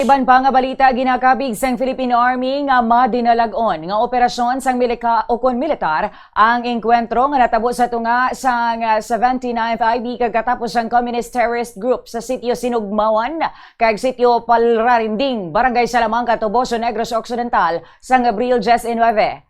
Iban pa nga balita ginakabig sang Philippine Army nga madinalagon nga operasyon sang militar ang enkwentro nga natabo sa tunga sang 79th IB kagkatapos ang Communist Terrorist Group sa sitio Sinugmawan kag sitio Palrarinding, Barangay Salamanca, Toboso Negros Occidental sang Abril 19.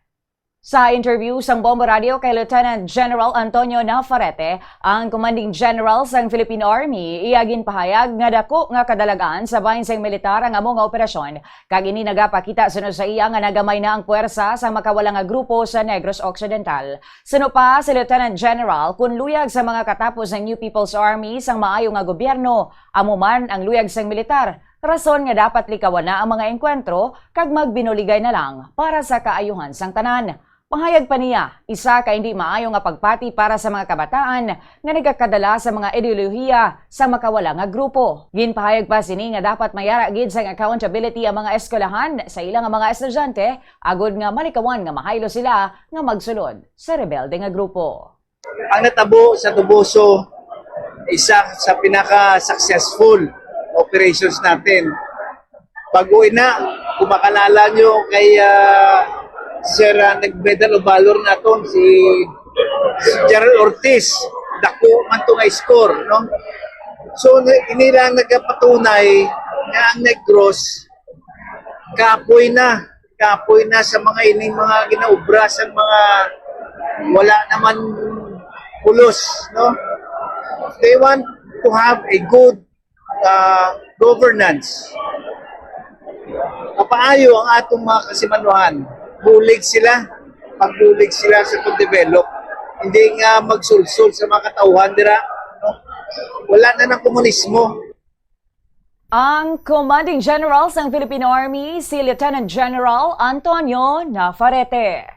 Sa interview sang Bombo Radio kay Lieutenant General Antonio Navarrete, ang Commanding General sang Philippine Army iyagin pahayag nga dako nga kadalagan sa bahin sang militar ang amo nga operasyon kag ini nagapakita suno sa iya nga nagamay na ang puwersa sa makawala nga grupo sa Negros Occidental. Suno pa si Lieutenant General kun luyag sa mga katapos ng New People's Army sang maayo nga gobyerno, amo man ang luyag sang militar. Rason nga dapat likawan na ang mga engkwentro kag magbinuligay na lang para sa kaayuhan sang tanan. Pahayag pa niya, isa ka hindi maayo nga pagpati para sa mga kabataan nga nagakadala sa mga ideolohiya sa makawala nga grupo. Ginpahayag pa sini nga dapat mayara gid sang accountability ang mga eskwelahan sa ilang mga estudyante agud nga malikawan nga mahaylo sila nga magsulod sa rebelde nga grupo. Ang natabo sa Toboso, isa sa pinaka-successful operations natin. Bago na, kung makalala nyo kay Sir nag-medal of valor naton si Gerald Ortiz, dako man to nga score, no? So inilang nagapatunay nga ang Negros kapoy na sa mga ining mga ginaubra sa mga wala naman pulos, no? They want to have a good governance. Kapaayo ang atong mga kasimanuhan. Bulig sila, pagbulig sila sa pag-develop. Hindi nga magsulsul sa mga katauhan dira. No? Wala na ng komunismo. Ang Commanding General ng Philippine Army, si Lieutenant General Antonio Navarrete.